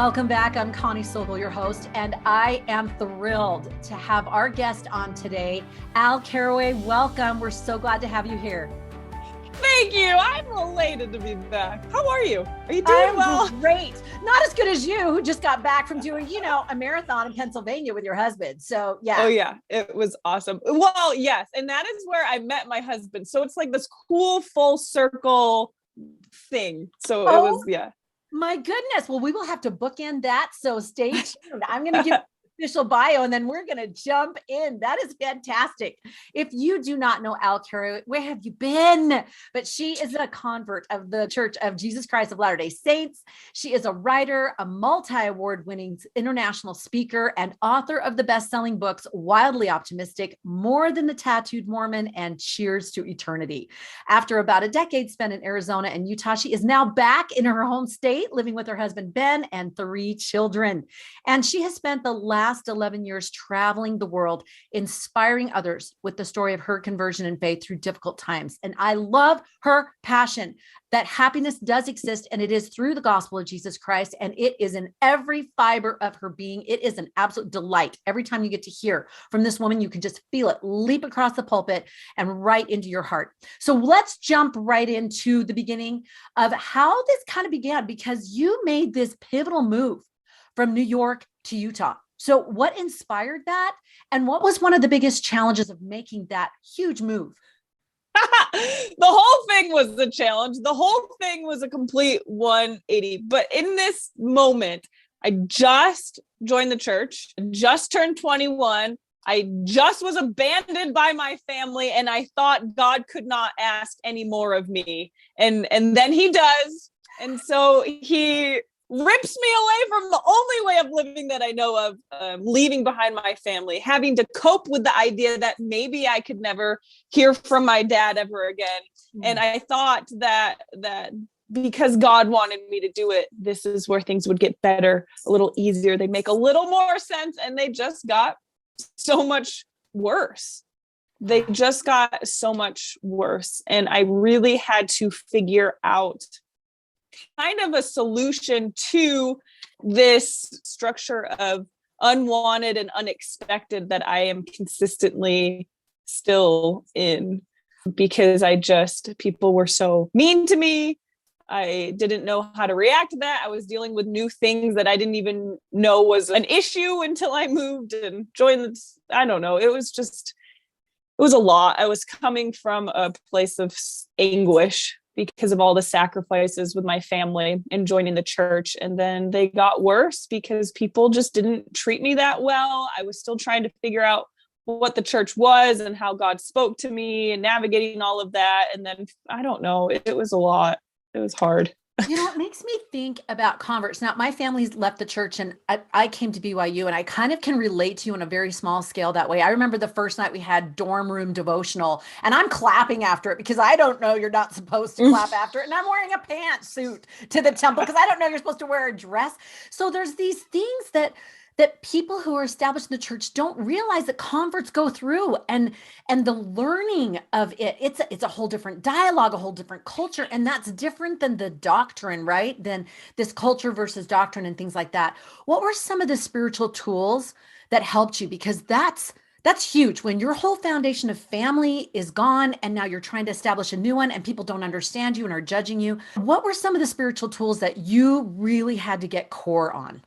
Welcome back. I'm Connie Sobel, your host, and I am thrilled to have our guest on today, Al Carraway. Welcome. We're so glad to have you here. Thank you. I'm elated to be back. How are you? Are you doing well? Great. Not as good as you, who just got back from doing, a marathon in Pennsylvania with your husband. So yeah. Oh yeah, it was awesome. Well, yes. And that is where I met my husband. So it's like this cool full circle thing. So it was, yeah. My goodness. Well, we will have to bookend that. So stay tuned. I'm going to give official bio and then we're going to jump in. That is fantastic. If you do not know Al Carraway, where have you been? But she is a convert of the Church of Jesus Christ of Latter-day Saints. She is a writer, a multi-award winning international speaker, and author of the best-selling books, Wildly Optimistic, More Than the Tattooed Mormon, and Cheers to Eternity. After about a decade spent in Arizona and Utah, she is now back in her home state, living with her husband, Ben, and 3 children. And she has spent the last 11 years traveling the world, inspiring others with the story of her conversion and faith through difficult times. And I love her passion that happiness does exist, and it is through the gospel of Jesus Christ, and it is in every fiber of her being. It is an absolute delight. Every time you get to hear from this woman, you can just feel it leap across the pulpit and right into your heart. So let's jump right into the beginning of how this kind of began, because you made this pivotal move from New York to Utah. So what inspired that? And what was one of the biggest challenges of making that huge move? The whole thing was the challenge. The whole thing was a complete 180. But in this moment, I just joined the church, just turned 21. I just was abandoned by my family, and I thought God could not ask any more of me. And then he does. And so he rips me away from the only way of living that I know of, leaving behind my family, having to cope with the idea that maybe I could never hear from my dad ever again. And I thought that because God wanted me to do it, this is where things would get better, a little easier. They make a little more sense, and they just got so much worse. They just got so much worse. And I really had to figure out kind of a solution to this structure of unwanted and unexpected that I am consistently still in, because people were so mean to me. I didn't know how to react to that. I was dealing with new things that I didn't even know was an issue until I moved and joined. I don't know. It was a lot. I was coming from a place of anguish because of all the sacrifices with my family and joining the church. And then they got worse because people just didn't treat me that well. I was still trying to figure out what the church was and how God spoke to me and navigating all of that. And then, I don't know, it was a lot. It was hard. It makes me think about converts. Now, my family's left the church and I came to BYU, and I kind of can relate to you on a very small scale that way. I remember the first night we had dorm room devotional, and I'm clapping after it because I don't know you're not supposed to clap after it. And I'm wearing a pantsuit to the temple because I don't know you're supposed to wear a dress. So there's these things that people who are established in the church don't realize that converts go through, and the learning of it. It's a whole different dialogue, a whole different culture. And that's different than the doctrine, right? Than this culture versus doctrine and things like that. What were some of the spiritual tools that helped you? Because that's huge when your whole foundation of family is gone and now you're trying to establish a new one and people don't understand you and are judging you. What were some of the spiritual tools that you really had to get core on?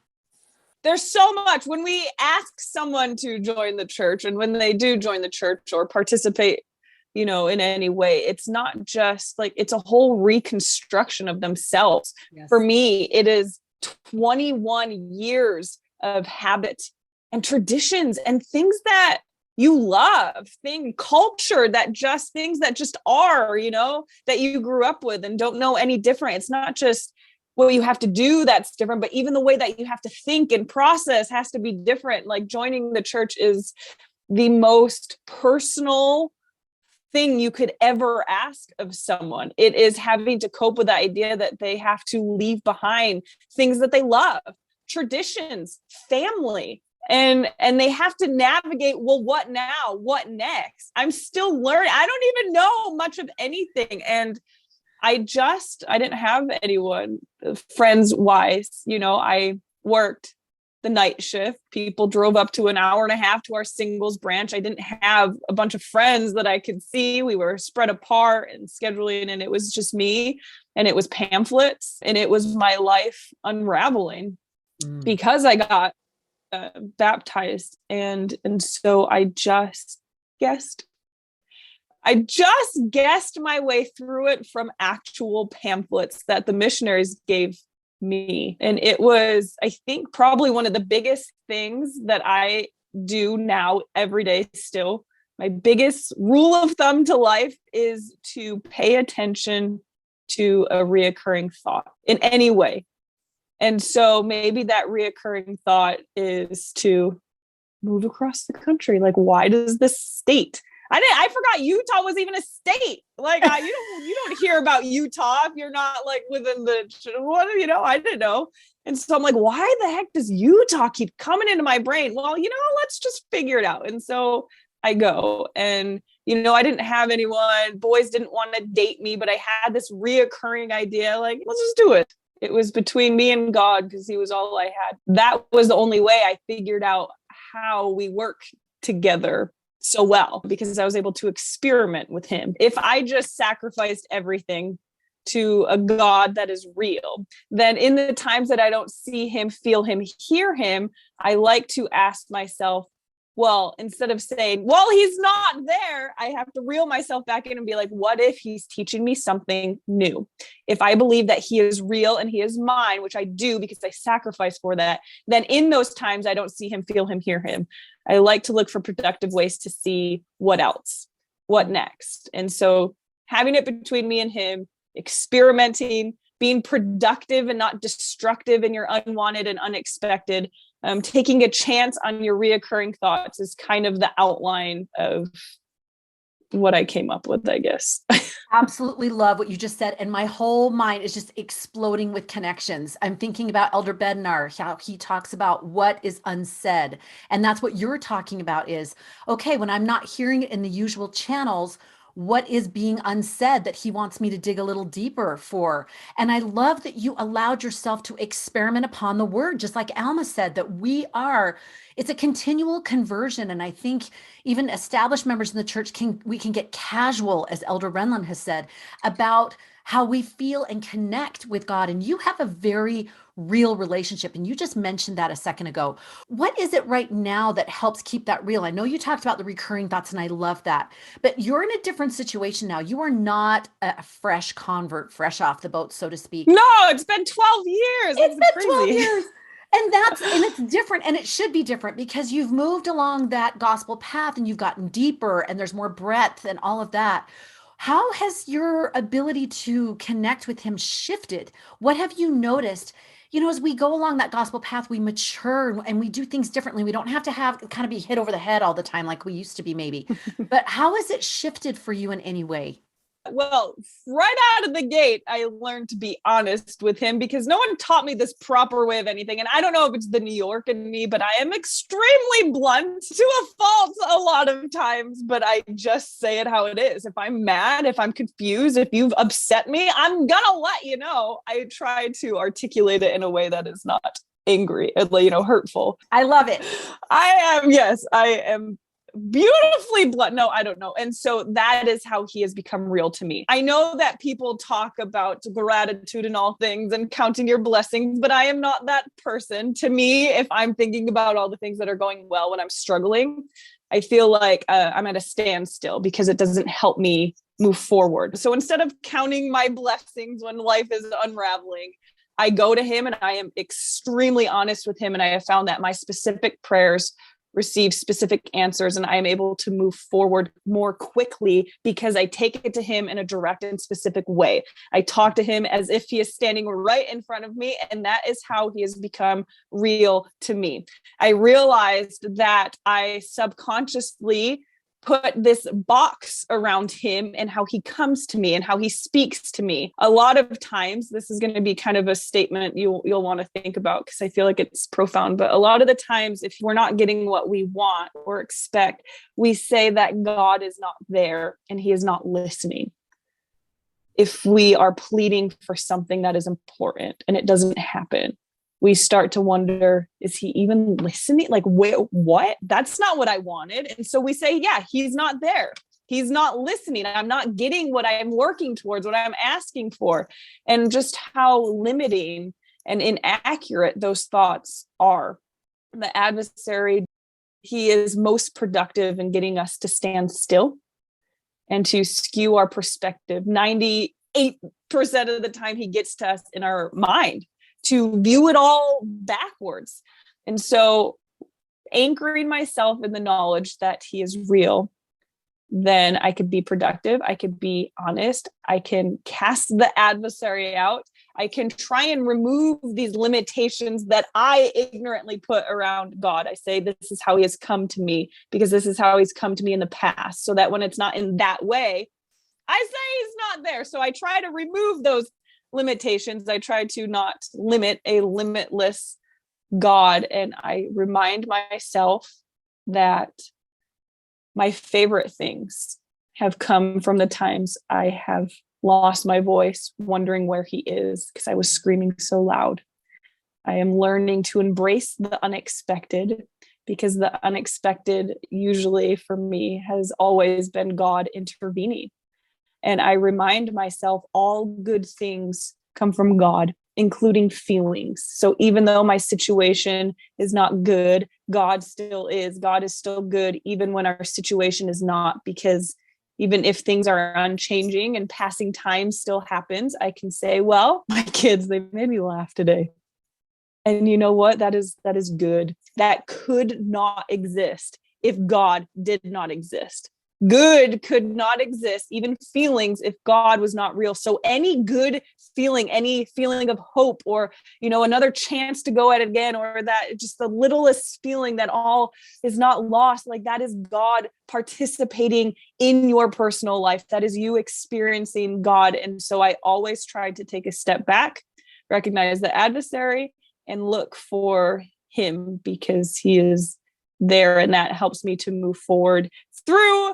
There's so much. When we ask someone to join the church, and when they do join the church or participate, in any way, it's not just like, it's a whole reconstruction of themselves. Yes. For me, it is 21 years of habit and traditions and things that you love, culture things that just are, that you grew up with and don't know any different. It's not just what you have to do that's different, but even the way that you have to think and process has to be different. Like, joining the church is the most personal thing you could ever ask of someone. It is having to cope with the idea that they have to leave behind things that they love, traditions, family, and they have to navigate, well, what now? What next? I'm still learning. I don't even know much of anything. And I didn't have anyone, friends wise, I worked the night shift. People drove up to an hour and a half to our singles branch. I didn't have a bunch of friends that I could see. We were spread apart and scheduling, and it was just me, and it was pamphlets, and it was my life unraveling because I got baptized. And so I just guessed my way through it from actual pamphlets that the missionaries gave me. And it was, I think, probably one of the biggest things that I do now every day still. My biggest rule of thumb to life is to pay attention to a reoccurring thought in any way. And so maybe that reoccurring thought is to move across the country. Like, why does this state? I forgot Utah was even a state. Like, you don't hear about Utah if you're not like within I didn't know. And so I'm like, why the heck does Utah keep coming into my brain? Well, let's just figure it out. And so I go, and, I didn't have anyone, boys didn't want to date me, but I had this reoccurring idea, like, let's just do it. It was between me and God, because he was all I had. That was the only way I figured out how we work together so well, because I was able to experiment with him. If I just sacrificed everything to a God that is real, then in the times that I don't see him, feel him, hear him, I like to ask myself, well, instead of saying, well, he's not there, I have to reel myself back in and be like, what if he's teaching me something new? If I believe that he is real and he is mine, which I do because I sacrifice for that, then in those times I don't see him, feel him, hear him. I like to look for productive ways to see what else, what next. And so having it between me and him, experimenting, being productive and not destructive in your unwanted and unexpected, taking a chance on your reoccurring thoughts is kind of the outline of what I came up with, I guess. Absolutely love what you just said. And my whole mind is just exploding with connections. I'm thinking about Elder Bednar, how he talks about what is unsaid. And that's what you're talking about is, okay, when I'm not hearing it in the usual channels, what is being unsaid that he wants me to dig a little deeper for? And I love that you allowed yourself to experiment upon the word, just like Alma said, that it's a continual conversion. And I think even established members in the church we can get casual, as Elder Renlund has said, about how we feel and connect with God. And you have a very real relationship. And you just mentioned that a second ago. What is it right now that helps keep that real? I know you talked about the recurring thoughts, and I love that, but you're in a different situation now. You are not a fresh convert, fresh off the boat, so to speak. No, it's been 12 years. It's been 12 years. And it's different, and it should be different because you've moved along that gospel path and you've gotten deeper and there's more breadth and all of that. How has your ability to connect with him shifted? What have you noticed? As we go along that gospel path, we mature and we do things differently. We don't have to kind of be hit over the head all the time like we used to be, maybe. But how has it shifted for you in any way? Well, right out of the gate, I learned to be honest with him because no one taught me this proper way of anything. And I don't know if it's the New York in me, but I am extremely blunt to a fault a lot of times, but I just say it how it is. If I'm mad, if I'm confused, if you've upset me, I'm gonna let you know. I try to articulate it in a way that is not angry, hurtful. I love it. I am beautifully blunt. No, I don't know. And so that is how he has become real to me. I know that people talk about gratitude and all things and counting your blessings, but I am not that person. To me, if I'm thinking about all the things that are going well when I'm struggling, I feel like I'm at a standstill because it doesn't help me move forward. So instead of counting my blessings when life is unraveling, I go to him and I am extremely honest with him. And I have found that my specific prayers receive specific answers and I am able to move forward more quickly because I take it to him in a direct and specific way. I talk to him as if he is standing right in front of me, and that is how he has become real to me. I realized that I subconsciously put this box around him and how he comes to me and how he speaks to me. A lot of times, this is going to be kind of a statement you'll want to think about because I feel like it's profound. But a lot of the times, if we're not getting what we want or expect, we say that God is not there and he is not listening. If we are pleading for something that is important and it doesn't happen, we start to wonder, is he even listening? Like, what? That's not what I wanted. And so we say, yeah, he's not there. He's not listening. I'm not getting what I'm working towards, what I'm asking for. And just how limiting and inaccurate those thoughts are. The adversary, he is most productive in getting us to stand still and to skew our perspective. 98% of the time he gets to us in our mind, to view it all backwards. And so anchoring myself in the knowledge that he is real, then I could be productive. I could be honest. I can cast the adversary out. I can try and remove these limitations that I ignorantly put around God. I say, this is how he has come to me, because this is how he's come to me in the past. So that when it's not in that way, I say he's not there. So I try to remove those limitations. I try to not limit a limitless God. And I remind myself that my favorite things have come from the times I have lost my voice, wondering where he is because I was screaming so loud. I am learning to embrace the unexpected, because the unexpected usually for me has always been God intervening. And I remind myself all good things come from God, including feelings. So even though my situation is not good, God still is. God is still good, even when our situation is not, because even if things are unchanging and passing time still happens, I can say, well, my kids, they made me laugh today. And you know what? That is good. That could not exist if God did not exist. Good could not exist, even feelings, if God was not real. So any good feeling, any feeling of hope, or, another chance to go at it again, or that just the littlest feeling that all is not lost, like that is God participating in your personal life. That is you experiencing God. And so I always tried to take a step back, recognize the adversary, and look for him, because he is there. And that helps me to move forward through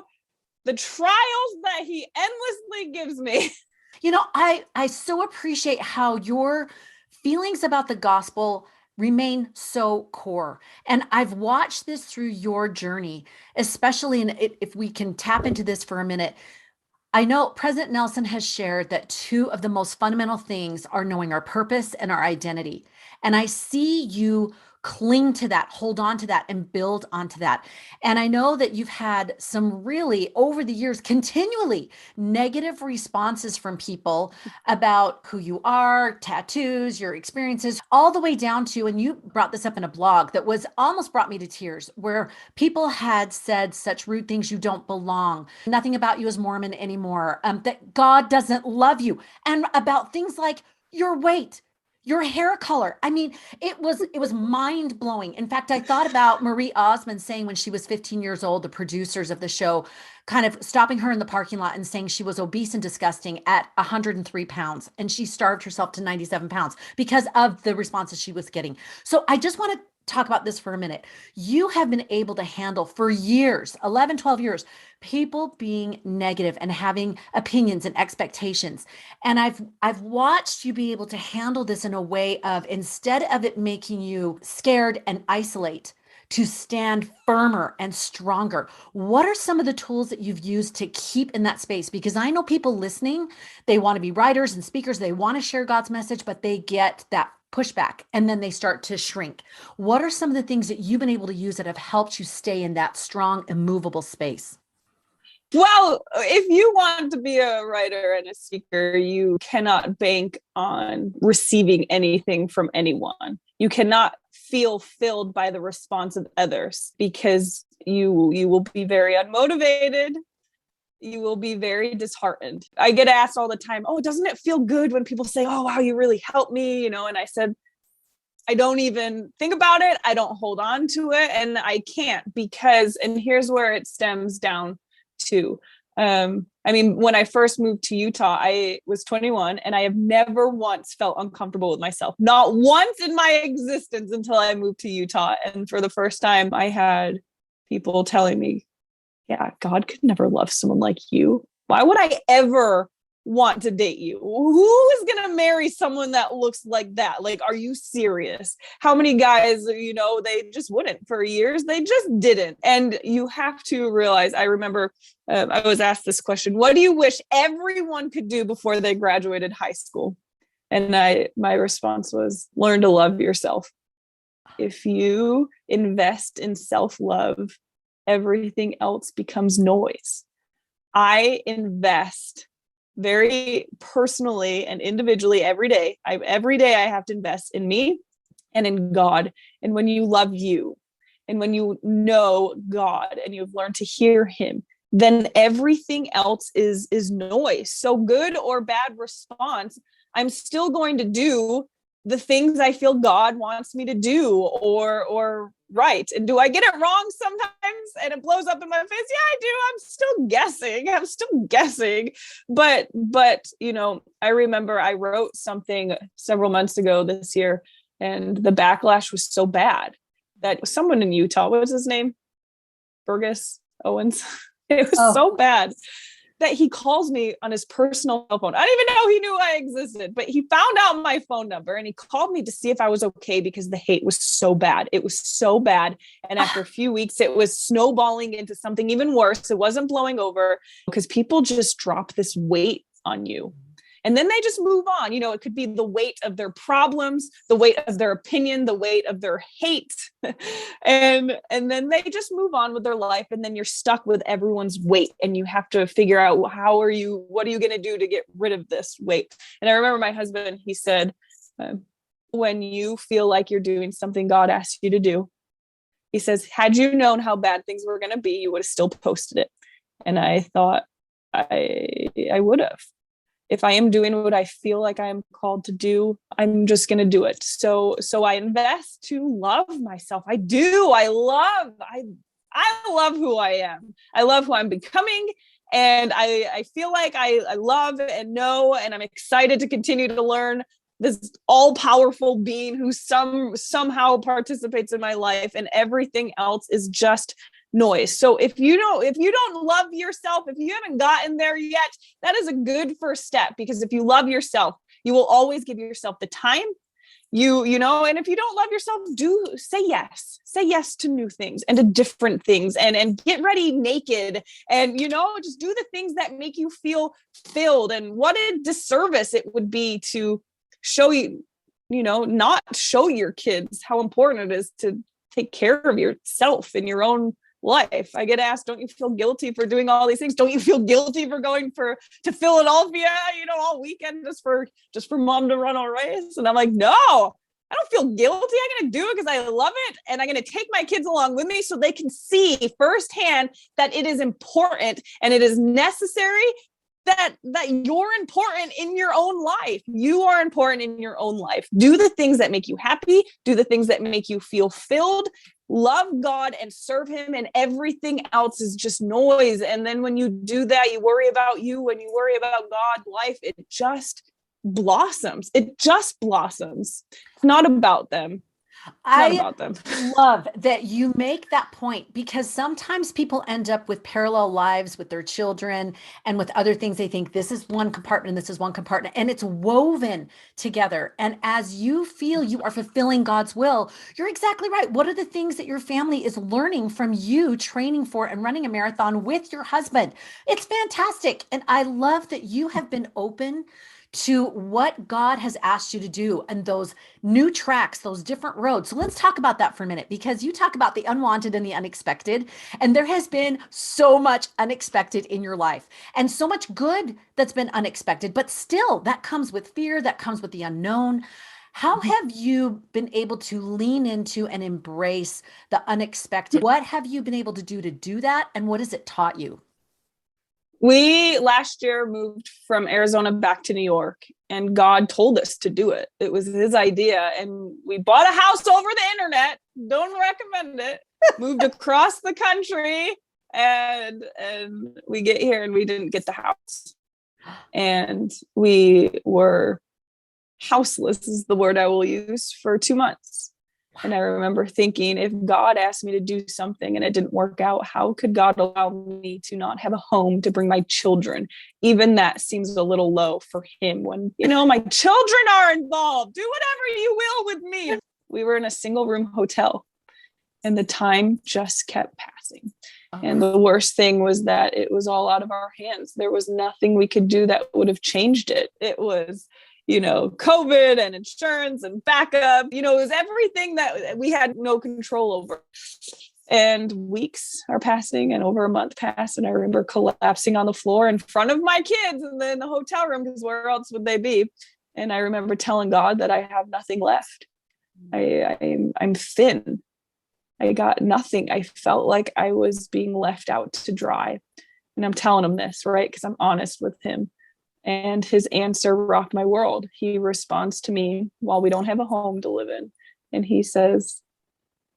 the trials that he endlessly gives me. I so appreciate how your feelings about the gospel remain so core. And I've watched this through your journey, especially if we can tap into this for a minute. I know President Nelson has shared that two of the most fundamental things are knowing our purpose and our identity. And I see you cling to that, hold on to that, and build onto that. And I know that you've had some really, over the years, continually negative responses from people about who you are, tattoos, your experiences, all the way down to, and you brought this up in a blog that was almost brought me to tears, where people had said such rude things: you don't belong, nothing about you is Mormon anymore, that God doesn't love you, and about things like your weight, your hair color. I mean, it was mind blowing. In fact, I thought about Marie Osmond saying when she was 15 years old, the producers of the show kind of stopping her in the parking lot and saying she was obese and disgusting at 103 pounds. And she starved herself to 97 pounds because of the responses she was getting. So I just want to talk about this for a minute. You have been able to handle for years, 11, 12 years, people being negative and having opinions and expectations. And I've watched you be able to handle this in a way of, instead of it making you scared and isolate, to stand firmer and stronger. What are some of the tools that you've used to keep in that space? Because I know people listening, they want to be writers and speakers, they want to share God's message, but they get that pushback and then they start to shrink. What are some of the things that you've been able to use that have helped you stay in that strong, immovable space? Well, if you want to be a writer and a speaker, you cannot bank on receiving anything from anyone. You cannot feel filled by the response of others, because you will be very unmotivated. You will be very disheartened. I get asked all the time, oh, doesn't it feel good when people say, oh, wow, you really helped me, And I said, I don't even think about it. I don't hold on to it. And I can't, because, and here's where it stems down to. When I first moved to Utah, I was 21, and I have never once felt uncomfortable with myself. Not once in my existence until I moved to Utah. And for the first time, I had people telling me, yeah, God could never love someone like you. Why would I ever want to date you? Who is going to marry someone that looks like that? Like, are you serious? How many guys, they just wouldn't for years. They just didn't. And you have to realize, I remember I was asked this question, what do you wish everyone could do before they graduated high school? And my response was, learn to love yourself. If you invest in self-love, everything else becomes noise. I invest very personally and individually every day. Every day I have to invest in me and in God. And when you love you and when you know God and you've learned to hear him, then everything else is noise. So good or bad response, I'm still going to do the things I feel God wants me to do or right. And do I get it wrong sometimes and it blows up in my face? Yeah, I do. I'm still guessing. But I remember I wrote something several months ago this year, and the backlash was so bad that someone in Utah, what was his name? Burgess Owens. It was so bad that he calls me on his personal cell phone. I didn't even know he knew I existed, but he found out my phone number and he called me to see if I was okay because the hate was so bad. It was so bad. And after a few weeks, it was snowballing into something even worse. It wasn't blowing over because people just drop this weight on you. And then they just move on. It could be the weight of their problems, the weight of their opinion, the weight of their hate. and then they just move on with their life. And then you're stuck with everyone's weight. And you have to figure out, what are you going to do to get rid of this weight? And I remember my husband, he said, when you feel like you're doing something God asked you to do, he says, had you known how bad things were going to be, you would have still posted it. And I thought I would have. If I am doing what I feel like I'm called to do, I'm just going to do it. So I invest to love myself. I do. I love who I am. I love who I'm becoming. And I feel like I love and know, and I'm excited to continue to learn this all-powerful being who somehow participates in my life, and everything else is just noise. So if you don't love yourself, if you haven't gotten there yet, that is a good first step, because if you love yourself, you will always give yourself the time. And if you don't love yourself, say yes to new things and to different things, and get ready naked, and just do the things that make you feel filled. And what a disservice it would be to show not show your kids how important it is to take care of yourself in your own life. I get asked, don't you feel guilty for doing all these things? Don't you feel guilty for going to Philadelphia, all weekend just for mom to run a race? And I'm like, no, I don't feel guilty. I'm going to do it because I love it. And I'm going to take my kids along with me so they can see firsthand that it is important and it is necessary, that you're important in your own life. You are important in your own life. Do the things that make you happy. Do the things that make you feel filled. Love God and serve him, and everything else is just noise. And then when you do that, you worry about you, when you worry about God, life, it just blossoms. It just blossoms. It's not about them. I love that you make that point, because sometimes people end up with parallel lives with their children and with other things. They think this is one compartment and this is one compartment, and it's woven together. And as you feel you are fulfilling God's will, you're exactly right. What are the things that your family is learning from you training for and running a marathon with your husband? It's fantastic. And I love that you have been open to what God has asked you to do and those new tracks, those different roads. So let's talk about that for a minute, because you talk about the unwanted and the unexpected, and there has been so much unexpected in your life and so much good that's been unexpected, but still that comes with fear, that comes with the unknown. How have you been able to lean into and embrace the unexpected? What have you been able to do that? And what has it taught you? We last year moved from Arizona back to New York, and God told us to do it. It was his idea. And we bought a house over the internet. Don't recommend it. Moved across the country, and we get here and we didn't get the house. And we were houseless is the word I will use, for 2 months. And I remember thinking, if God asked me to do something and it didn't work out, how could God allow me to not have a home to bring my children? Even that seems a little low for him when, my children are involved. Do whatever you will with me. We were in a single room hotel and the time just kept passing. And the worst thing was that it was all out of our hands. There was nothing we could do that would have changed it. It was, COVID and insurance and backup, it was everything that we had no control over. And weeks are passing and over a month passed. And I remember collapsing on the floor in front of my kids and then the hotel room, because where else would they be? And I remember telling God that I have nothing left. I'm thin. I got nothing. I felt like I was being left out to dry. And I'm telling him this, right? Because I'm honest with him. And his answer rocked my world. He responds to me while we don't have a home to live in. And he says,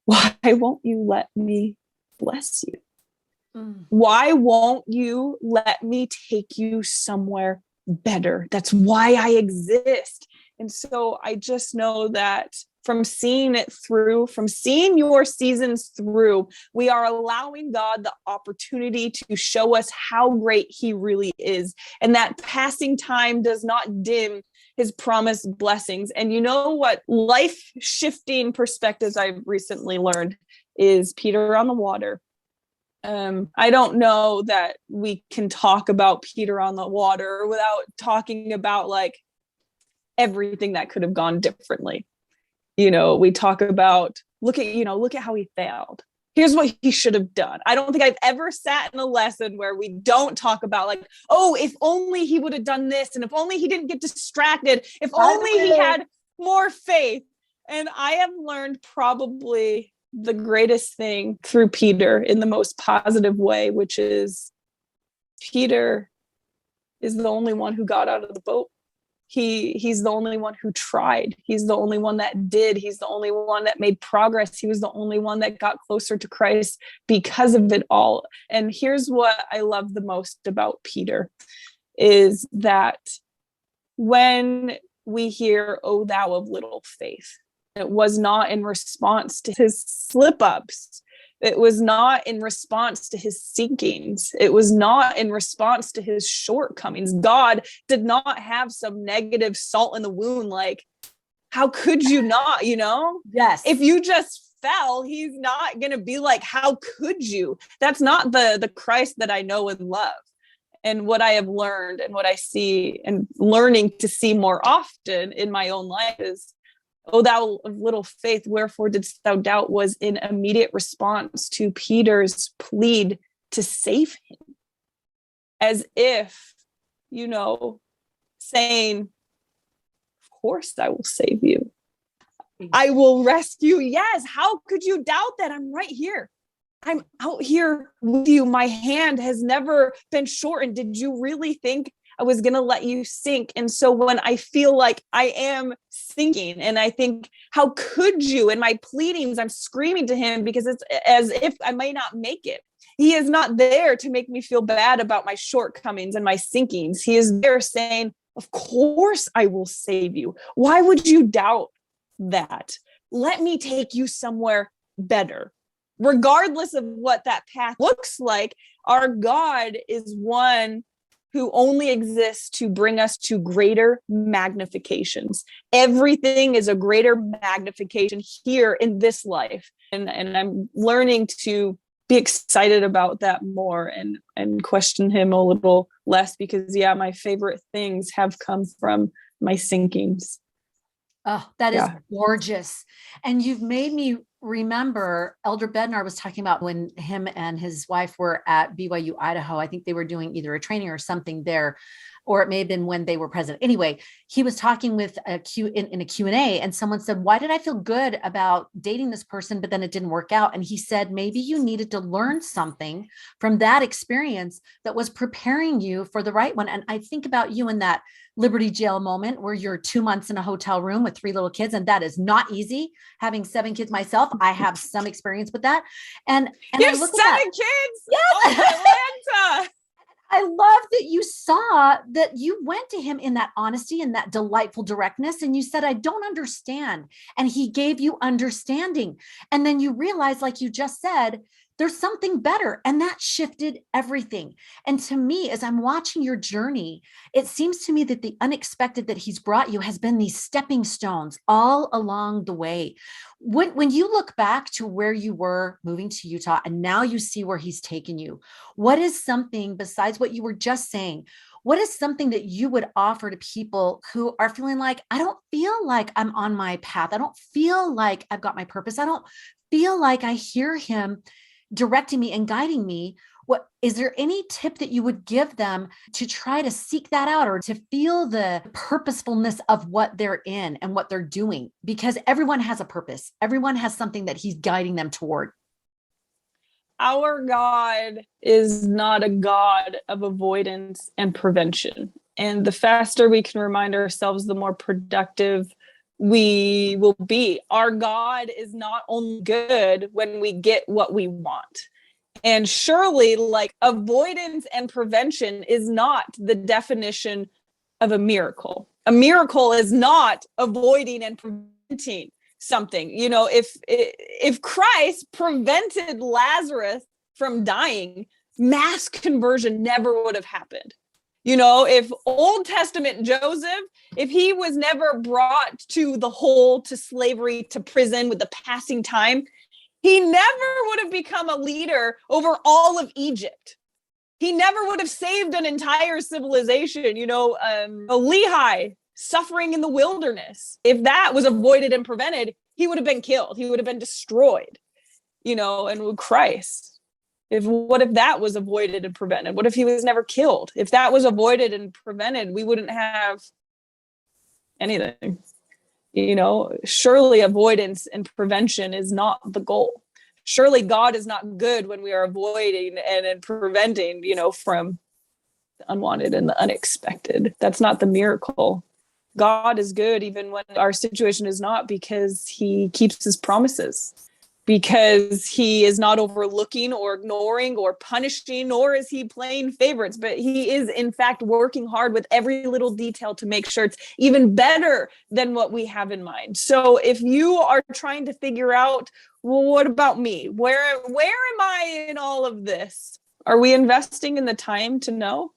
why won't you let me bless you? Why won't you let me take you somewhere better? That's why I exist. And so I just know that from seeing it through, from seeing your seasons through, we are allowing God the opportunity to show us how great he really is. And that passing time does not dim his promised blessings. And you know what life shifting perspectives I've recently learned is Peter on the water. I don't know that we can talk about Peter on the water without talking about everything that could have gone differently. We talk about, look at how he failed. Here's what he should have done. I don't think I've ever sat in a lesson where we don't talk about if only he would have done this. And if only he didn't get distracted, if only he had more faith. And I have learned probably the greatest thing through Peter in the most positive way, which is Peter is the only one who got out of the boat. He's the only one who tried. He's the only one that did. He's the only one that made progress. He was the only one that got closer to Christ because of it all. And here's what I love the most about Peter is that when we hear, "Oh, thou of little faith," it was not in response to his slip-ups. It was not in response to his sinkings. It was not in response to his shortcomings. God did not have some negative salt in the wound. How could you not, Yes. If you just fell, he's not going to be how could you? That's not the Christ that I know and love. And what I have learned and what I see and learning to see more often in my own life is, "Oh, thou of little faith, wherefore didst thou doubt?" was in immediate response to Peter's plead to save him. As if, saying, "Of course I will save you. I will rescue." Yes. How could you doubt that? I'm right here. I'm out here with you. My hand has never been shortened. Did you really think I was going to let you sink? And so when I feel like I am sinking and I think, how could you? In my pleadings, I'm screaming to him because it's as if I may not make it. He is not there to make me feel bad about my shortcomings and my sinkings. He is there saying, "Of course I will save you. Why would you doubt that? Let me take you somewhere better." Regardless of what that path looks like, our God is one who only exists to bring us to greater magnifications. Everything is a greater magnification here in this life. And I'm learning to be excited about that more and question him a little less because, my favorite things have come from my sinkings. Oh, that is gorgeous. And you've made me remember Elder Bednar was talking about when him and his wife were at BYU, Idaho. I think they were doing either a training or something there, or it may have been when they were president. Anyway, he was talking with in a Q&A and someone said, "Why did I feel good about dating this person, but then it didn't work out?" And he said, maybe you needed to learn something from that experience that was preparing you for the right one. And I think about you in that Liberty Jail moment where you're 2 months in a hotel room with 3 little kids. And that is not easy. Having 7 kids myself, I have some experience with that. And you have I look 7 at kids? Yes. Oh, Atlanta. I love that you saw that you went to him in that honesty and that delightful directness. And you said, I don't understand. And he gave you understanding. And then you realized, like you just said, there's something better. And that shifted everything. And to me, as I'm watching your journey, it seems to me that the unexpected that he's brought you has been these stepping stones all along the way. When you look back to where you were moving to Utah and now you see where he's taken you, what is something besides what you were just saying? What is something that you would offer to people who are feeling like, I don't feel like I'm on my path. I don't feel like I've got my purpose. I don't feel like I hear him directing me and guiding me. What is there any tip that you would give them to try to seek that out or to feel the purposefulness of what they're in and what they're doing? Because everyone has a purpose. Everyone has something that he's guiding them toward. Our God is not a God of avoidance and prevention. And the faster we can remind ourselves, the more productive we will be. Our God is not only good when we get what we want. And surely, like, avoidance and prevention is not the definition of a miracle. A miracle is not avoiding and preventing something. You know, if Christ prevented Lazarus from dying, mass conversion never would have happened. You know, if Old Testament Joseph, if he was never brought to the hole, to slavery, to prison with the passing time, he never would have become a leader over all of Egypt. He never would have saved an entire civilization. You know, Lehi suffering in the wilderness. If that was avoided and prevented, he would have been killed. He would have been destroyed. You know, and with Christ, what if that was avoided and prevented? What if he was never killed? If that was avoided and prevented, we wouldn't have anything. You know, surely avoidance and prevention is not the goal. Surely God is not good when we are avoiding and preventing, you know, from the unwanted and the unexpected. That's not the miracle. God is good even when our situation is not, because he keeps his promises, because he is not overlooking or ignoring or punishing, nor is he playing favorites, but he is in fact working hard with every little detail to make sure it's even better than what we have in mind. So if you are trying to figure out, well, what about me? Where am I in all of this? Are we investing in the time to know?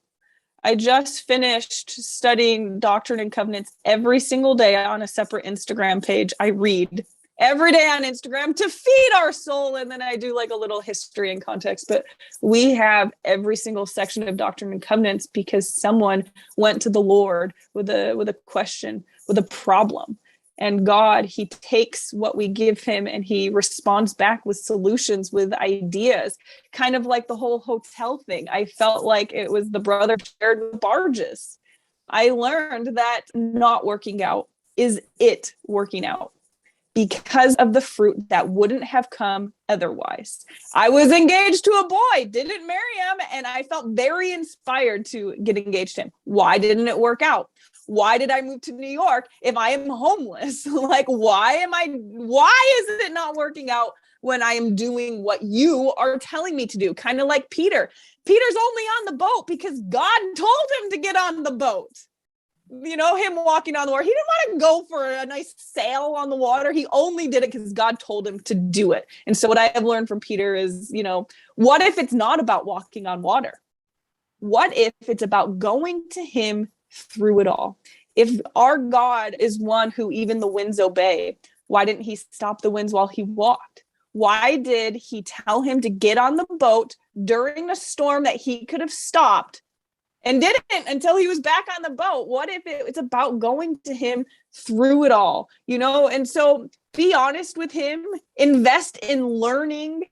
I just finished studying Doctrine and Covenants every single day on a separate Instagram page. I read every day on Instagram to feed our soul. And then I do like a little history and context, but we have every single section of Doctrine and Covenants because someone went to the Lord with a question, with a problem. And God, he takes what we give him and he responds back with solutions, with ideas, kind of like the whole hotel thing. I felt like it was the brother shared with barges. I learned that not working out is it working out, because of the fruit that wouldn't have come otherwise. I was engaged to a boy, didn't marry him, and I felt very inspired to get engaged to him. Why didn't it work out? Why did I move to New York if I am homeless? Like, why is it not working out when I am doing what you are telling me to do? Kind of like Peter. Peter's only on the boat because God told him to get on the boat. You know, him walking on the water. He didn't want to go for a nice sail on the water. He only did it because God told him to do it. And so what I have learned from Peter is, you know, what if it's not about walking on water? What if it's about going to him through it all? If our God is one who even the winds obey, why didn't he stop the winds while he walked? Why did he tell him to get on the boat during a storm that he could have stopped and didn't until he was back on the boat? What if it's about going to him through it all, you know? And so be honest with him, invest in learning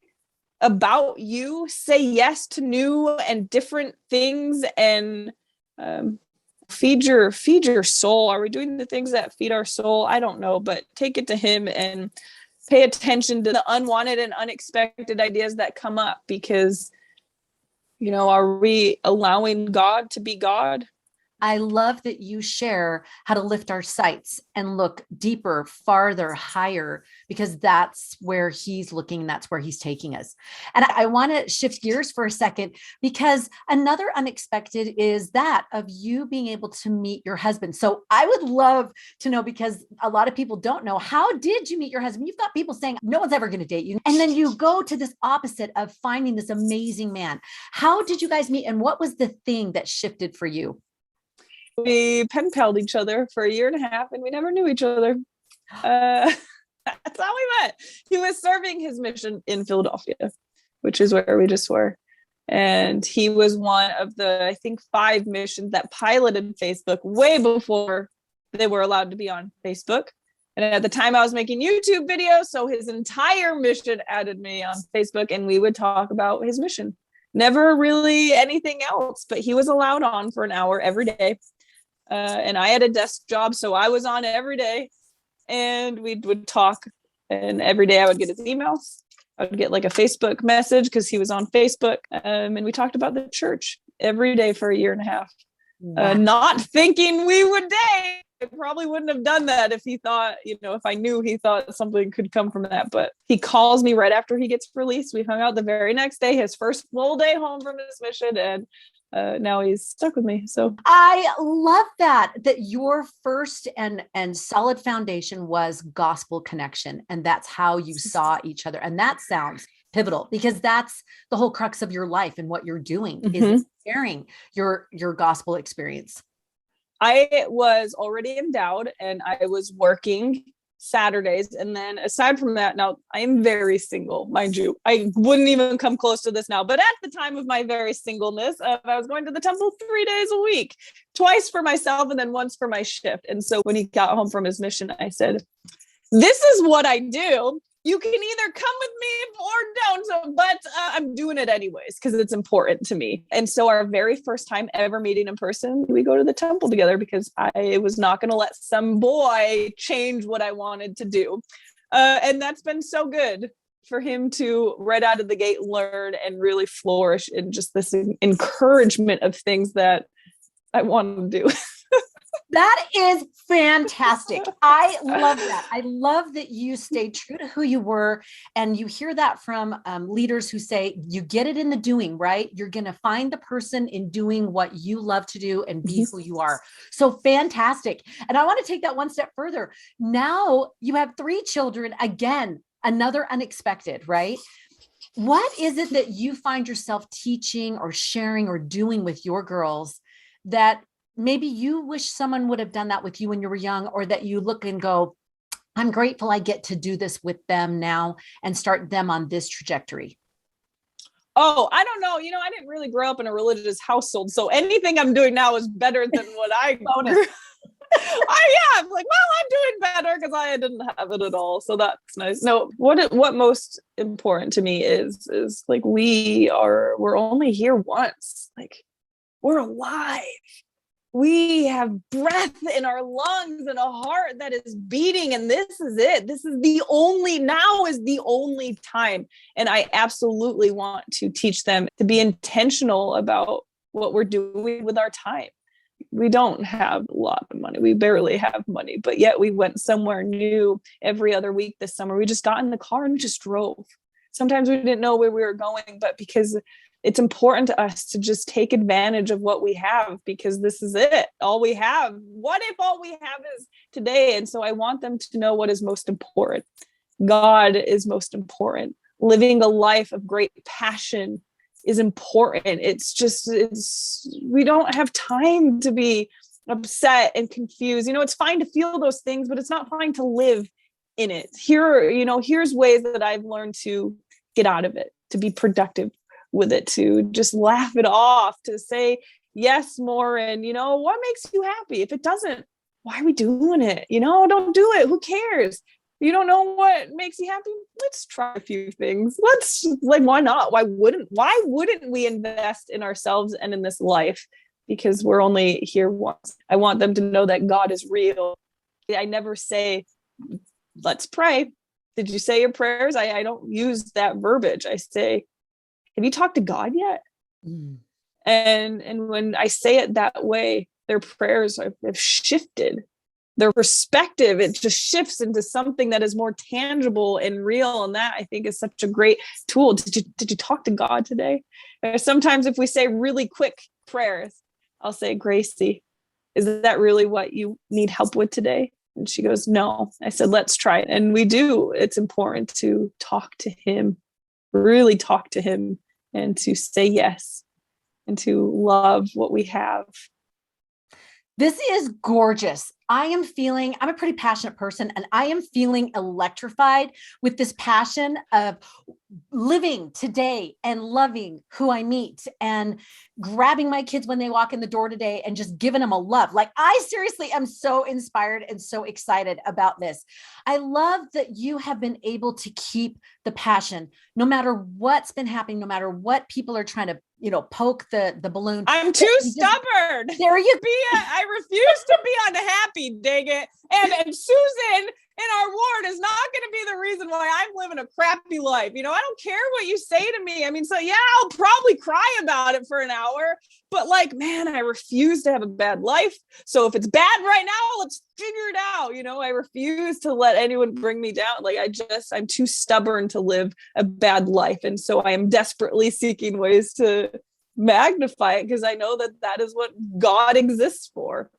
about you, say yes to new and different things, and feed your soul. Are we doing the things that feed our soul? I don't know, but take it to him and pay attention to the unwanted and unexpected ideas that come up, because, you know, are we allowing God to be God? I love that you share how to lift our sights and look deeper, farther, higher, because that's where he's looking. That's where he's taking us. And I want to shift gears for a second, because another unexpected is that of you being able to meet your husband. So I would love to know, because a lot of people don't know, how did you meet your husband? You've got people saying no one's ever going to date you. And then you go to this opposite of finding this amazing man. How did you guys meet? And what was the thing that shifted for you? We pen palled each other for 1.5 years and we never knew each other. That's how we met. He was serving his mission in Philadelphia, which is where we just were. And he was one of the, I think, 5 missions that piloted Facebook way before they were allowed to be on Facebook. And at the time I was making YouTube videos. So his entire mission added me on Facebook, and we would talk about his mission. Never really anything else, but he was allowed on for an hour every day. And I had a desk job, so I was on every day, and we would talk. And every day I would get his emails. I would get like a Facebook message because he was on Facebook. And we talked about the church every day for 1.5 years. Wow. Not thinking we would date. I probably wouldn't have done that if he thought, if I knew he thought something could come from that. But he calls me right after he gets released. We hung out the very next day, his first full day home from his mission. And now he's stuck with me. So I love that your first and solid foundation was gospel connection. And that's how you saw each other. And that sounds pivotal, because that's the whole crux of your life and what you're doing is sharing your gospel experience. I was already endowed and I was working Saturdays. And then aside from that, now I am very single, mind you. I wouldn't even come close to this now, but at the time of my very singleness, I was going to the temple 3 days a week, twice for myself and then once for my shift. And so when he got home from his mission, I said, this is what I do. You can either come with me or don't, but I'm doing it anyways because it's important to me. And so our very first time ever meeting in person, we go to the temple together because I was not going to let some boy change what I wanted to do. And that's been so good for him to right out of the gate learn and really flourish in just this encouragement of things that I want to do. That is fantastic. I love that. I love that you stayed true to who you were. And you hear that from leaders who say, you get it in the doing, right? You're going to find the person in doing what you love to do and be who you are. So fantastic. And I want to take that one step further. Now you have 3 children. Again, another unexpected, right? What is it that you find yourself teaching or sharing or doing with your girls that maybe you wish someone would have done that with you when you were young, or that you look and go, I'm grateful I get to do this with them now and start them on this trajectory? Oh, I don't know. I didn't really grow up in a religious household. So anything I'm doing now is better than what I grew. I'm like, well, I'm doing better because I didn't have it at all. So that's nice. No, what most important to me is like, we're only here once. Like, we're alive. We have breath in our lungs and a heart that is beating. And this is it. Now is the only time. And I absolutely want to teach them to be intentional about what we're doing with our time. We don't have a lot of money. We barely have money, but yet we went somewhere new every other week this summer. We just got in the car and just drove. Sometimes we didn't know where we were going, but because it's important to us to just take advantage of what we have, because this is it. All we have. What if all we have is today? And so I want them to know what is most important. God is most important. Living a life of great passion is important. We don't have time to be upset and confused. It's fine to feel those things, but it's not fine to live in it. Here's ways that I've learned to get out of it, to be productive with it, to just laugh it off, to say yes more. And what makes you happy? If it doesn't, why are we doing it? Don't do it. Who cares? You don't know what makes you happy? Let's try a few things. Why not? Why wouldn't we invest in ourselves and in this life? Because we're only here once. I want them to know that God is real. I never say, let's pray. Did you say your prayers? I don't use that verbiage. I say, have you talked to God yet? And when I say it that way, their prayers have shifted. Their perspective, it just shifts into something that is more tangible and real. And that, I think, is such a great tool. Did you talk to God today? Sometimes if we say really quick prayers, I'll say, Gracie, is that really what you need help with today? And she goes, no. I said, let's try it. And we do. It's important to talk to him, really talk to him, and to say yes, and to love what we have. This is gorgeous. I'm a pretty passionate person, and I am feeling electrified with this passion of living today and loving who I meet and grabbing my kids when they walk in the door today and just giving them a love. Like, I seriously am so inspired and so excited about this. I love that you have been able to keep the passion, no matter what's been happening, no matter what people are trying to, poke the balloon. I'm too stubborn. There you be. I refuse to be unhappy, dang it. And Susan in our ward is not going to be the reason why I'm living a crappy life. I don't care what you say to me. I mean, so yeah, I'll probably cry about it for an hour, but like, man, I refuse to have a bad life. So if it's bad right now, let's figure it out. I refuse to let anyone bring me down. Like, I'm too stubborn to live a bad life. And so I am desperately seeking ways to magnify it, because I know that is what God exists for.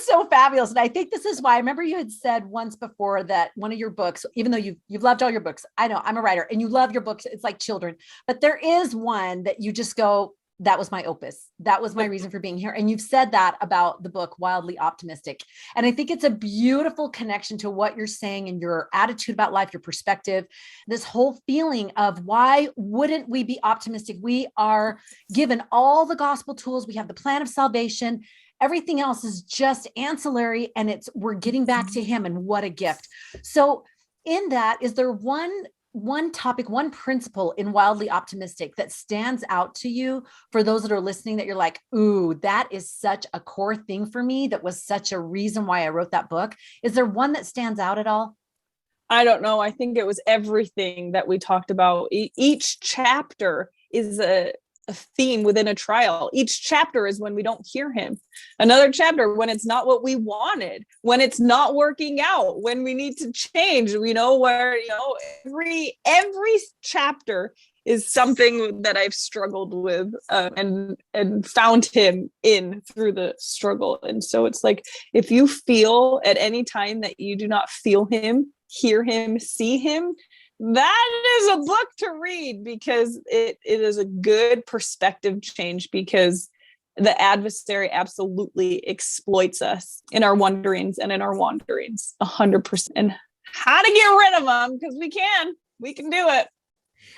So fabulous. And I think this is why I remember you had said once before that one of your books, even though you've loved all your books, I know I'm a writer and you love your books. It's like children, but there is one that you just go, that was my opus. That was my reason for being here. And you've said that about the book, Wildly Optimistic. And I think it's a beautiful connection to what you're saying and your attitude about life, your perspective, this whole feeling of why wouldn't we be optimistic? We are given all the gospel tools. We have the plan of salvation. Everything else is just ancillary, and we're getting back to him, and what a gift. So in that, is there one topic, one principle in Wildly Optimistic that stands out to you for those that are listening that you're like, ooh, that is such a core thing for me. That was such a reason why I wrote that book. Is there one that stands out at all? I don't know. I think it was everything that we talked about. Each chapter is a theme within a trial. Each chapter is when we don't hear him. Another chapter when it's not what we wanted, when it's not working out, when we need to change, where, every chapter is something that I've struggled with and found him in through the struggle. And so it's like, if you feel at any time that you do not feel him, hear him, see him, that is a book to read, because it is a good perspective change, because the adversary absolutely exploits us in our wonderings and in our wanderings 100%. And how to get rid of them, because we can do it.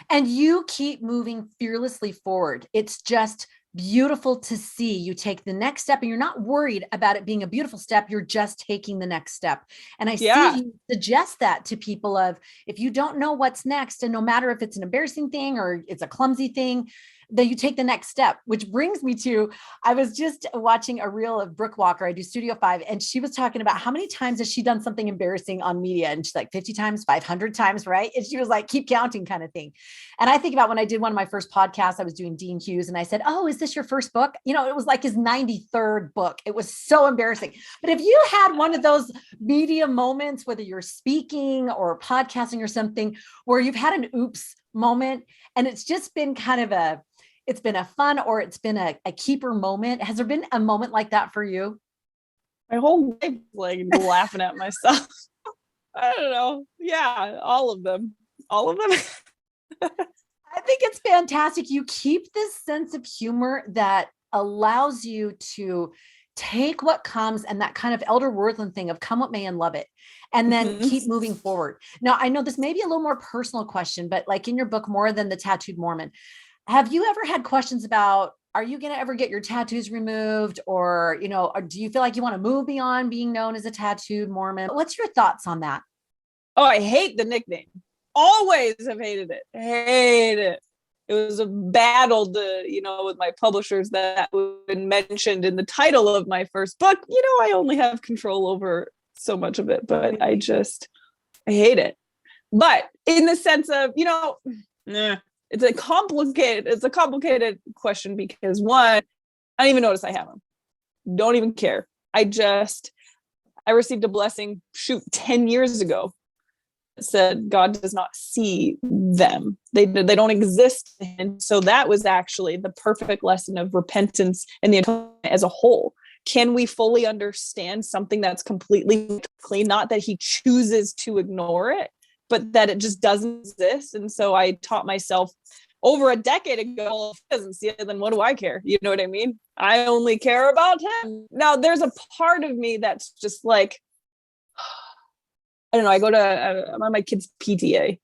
And you keep moving fearlessly forward. It's just beautiful to see you take the next step, and you're not worried about it being a beautiful step. You're just taking the next step. And I see you suggest that to people of, if you don't know what's next, and no matter if it's an embarrassing thing or it's a clumsy thing, that you take the next step, which brings me to, I was just watching a reel of Brooke Walker. I do Studio 5, and she was talking about how many times has she done something embarrassing on media, and she's like 50 times, 500 times, right? And she was like, keep counting kind of thing. And I think about when I did one of my first podcasts, I was doing Dean Hughes, and I said, oh, is this your first book? It was like his 93rd book. It was so embarrassing. But if you had one of those media moments, whether you're speaking or podcasting or something, where you've had an oops moment, and it's just been kind of it's been a fun, or it's been a keeper moment. Has there been a moment like that for you? My whole life, like laughing at myself. I don't know. Yeah, all of them. I think it's fantastic. You keep this sense of humor that allows you to take what comes, and that kind of Elder Worthland thing of come what may and love it, and then keep moving forward. Now, I know this may be a little more personal question, but like in your book, More Than the Tattooed Mormon, have you ever had questions about, are you going to ever get your tattoos removed? Or, or do you feel like you want to move beyond being known as a tattooed Mormon? What's your thoughts on that? Oh, I hate the nickname. Always have hated it. Hate it. It was a battle with my publishers that been mentioned in the title of my first book. I only have control over so much of it, but I hate it. But in the sense of, it's a complicated question, because one, I don't even notice I have them. don't even care. I received a blessing 10 years ago that said God does not see them. They don't exist. And so that was actually the perfect lesson of repentance and the atonement as a whole. Can we fully understand something that's completely clean? Not that he chooses to ignore it, but that it just doesn't exist. And so I taught myself over a decade ago, well, if he doesn't see it, then what do I care? You know what I mean? I only care about him. Now, there's a part of me that's just like, I don't know, I'm on my kid's PTA,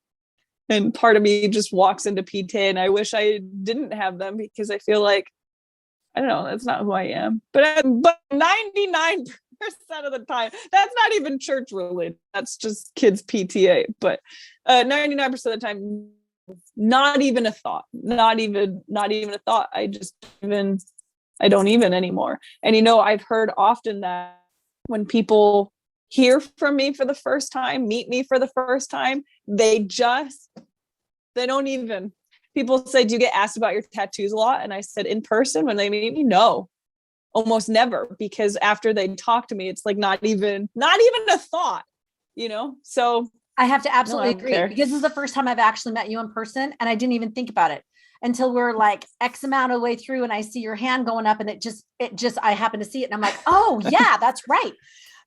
and part of me just walks into PTA and I wish I didn't have them, because I feel like, I don't know, that's not who I am. But 99% of the time, that's not even church related. That's just kids PTA. But 99% of the time, not even a thought. Not even a thought. I don't even anymore. And I've heard often that when people hear from me for the first time, meet me for the first time, they don't even. People say, do you get asked about your tattoos a lot? And I said, in person when they meet me, no, almost never, because after they talk to me, it's like not even a thought, So I have to absolutely agree, care. because this is the first time I've actually met you in person, and I didn't even think about it until we're like X amount of the way through, and I see your hand going up, and I happen to see it, and I'm like, oh yeah, that's right.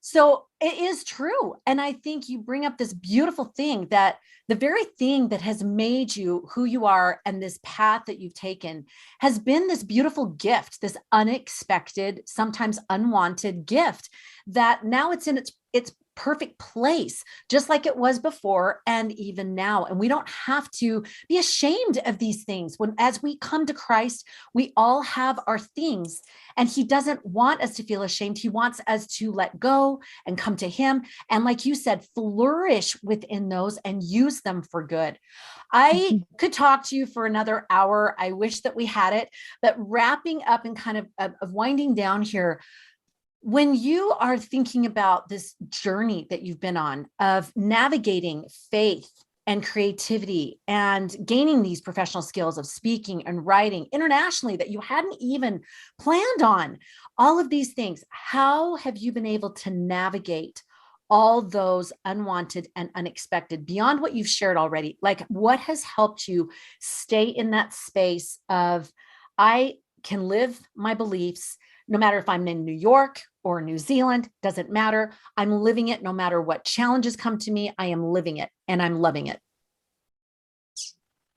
So it is true. And I think you bring up this beautiful thing, that the very thing that has made you who you are and this path that you've taken has been this beautiful gift, this unexpected, sometimes unwanted gift, that now it's in its perfect place, just like it was before and even now. And we don't have to be ashamed of these things. As we come to Christ, we all have our things, and he doesn't want us to feel ashamed. He wants us to let go and come to him. And like you said, flourish within those and use them for good. I could talk to you for another hour. I wish that we had it, but wrapping up and kind of winding down here, when you are thinking about this journey that you've been on of navigating faith and creativity and gaining these professional skills of speaking and writing internationally that you hadn't even planned on, all of these things, how have you been able to navigate all those unwanted and unexpected beyond what you've shared already? Like, what has helped you stay in that space of, I can live my beliefs no matter if I'm in New York or New Zealand, doesn't matter. I'm living it no matter what challenges come to me. I am living it and I'm loving it.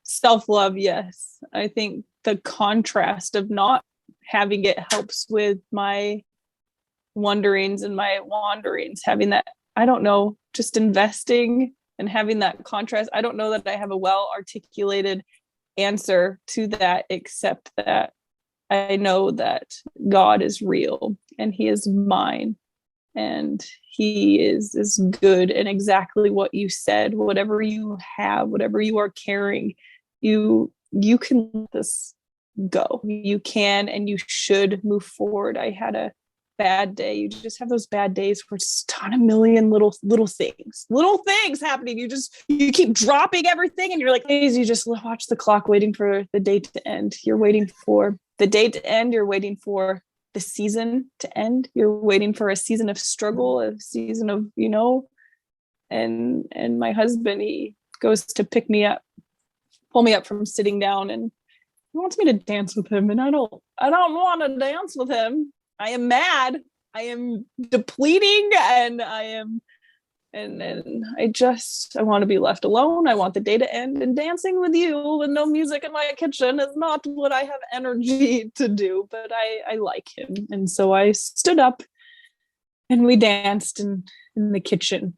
Self-love, yes. I think the contrast of not having it helps with my wonderings and my wanderings, having that, I don't know, just investing and having that contrast. I don't know that I have a well-articulated answer to that, except that I know that God is real and he is mine, and he is good, and exactly what you said, whatever you have, whatever you are carrying, you can let this go. You can and you should move forward. I had a bad day. You just have those bad days where it's on a million little things happening. You keep dropping everything, and you're like, please, you just watch the clock, waiting for the day to end. You're waiting for the day to end. You're waiting for the season to end. You're waiting for a season of struggle, a season of, and my husband, he goes to pick me up, pull me up from sitting down, and he wants me to dance with him. And I don't want to dance with him. I am mad. I am depleting, and I want to be left alone. I want the day to end, and dancing with you with no music in my kitchen is not what I have energy to do, but I like him. And so I stood up and we danced in the kitchen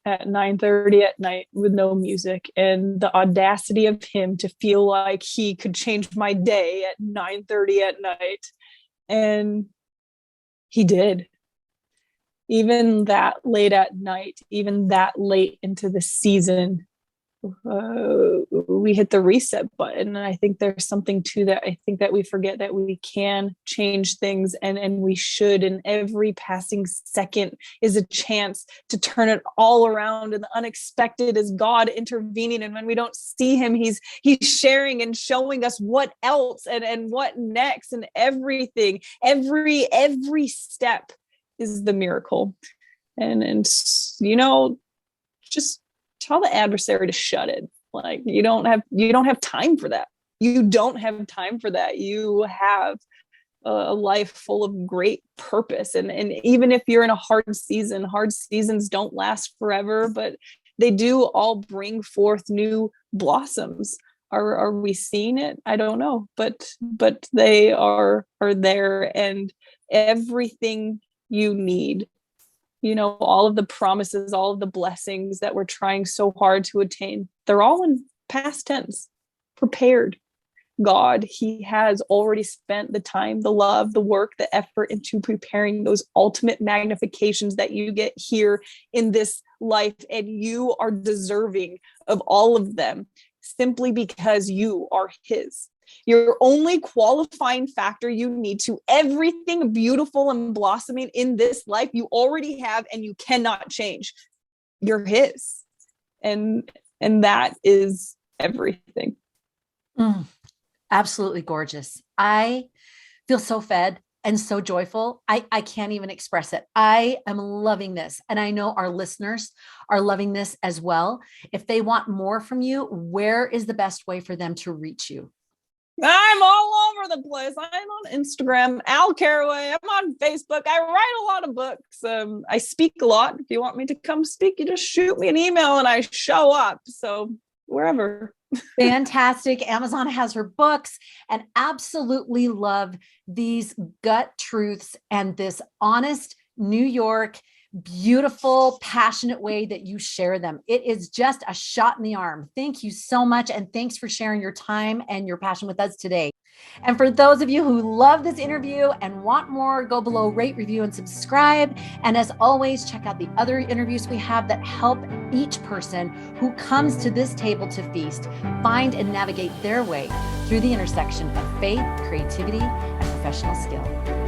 at 9:30 at night with no music, and the audacity of him to feel like he could change my day at 9:30 at night. And he did. Even that late at night, even that late into the season, we hit the reset button. And I think there's something to that. I think that we forget that we can change things, and we should, and every passing second is a chance to turn it all around. And the unexpected is God intervening. And when we don't see him, he's sharing and showing us what else and what next, and everything, every step is the miracle. And just tell the adversary to shut it. Like, you don't have time for that. You don't have time for that. You have a life full of great purpose. And even if you're in a hard seasons don't last forever, but they do all bring forth new blossoms. Are we seeing it? I don't know, but they are there, and everything you need, all of the promises, all of the blessings that we're trying so hard to attain, they're all in past tense. Prepared. God, he has already spent the time, the love, the work, the effort into preparing those ultimate magnifications that you get here in this life. And you are deserving of all of them simply because you are his. Your only qualifying factor you need to everything beautiful and blossoming in this life, you already have, and you cannot change. You're his. And that is everything. Absolutely gorgeous. I feel so fed and so joyful. I can't even express it. I am loving this. And I know our listeners are loving this as well. If they want more from you, where is the best way for them to reach you? I'm all over the place. I'm on Instagram, Al Carraway. I'm on Facebook. I write a lot of books. I speak a lot. If you want me to come speak, you just shoot me an email and I show up. So wherever. Fantastic. Amazon has her books, and absolutely love these gut truths and this honest New York, beautiful, passionate way that you share them. It is just a shot in the arm. Thank you so much. And thanks for sharing your time and your passion with us today. And for those of you who love this interview and want more, go below, rate, review, and subscribe. And as always, check out the other interviews we have that help each person who comes to this table to feast find and navigate their way through the intersection of faith, creativity, and professional skill.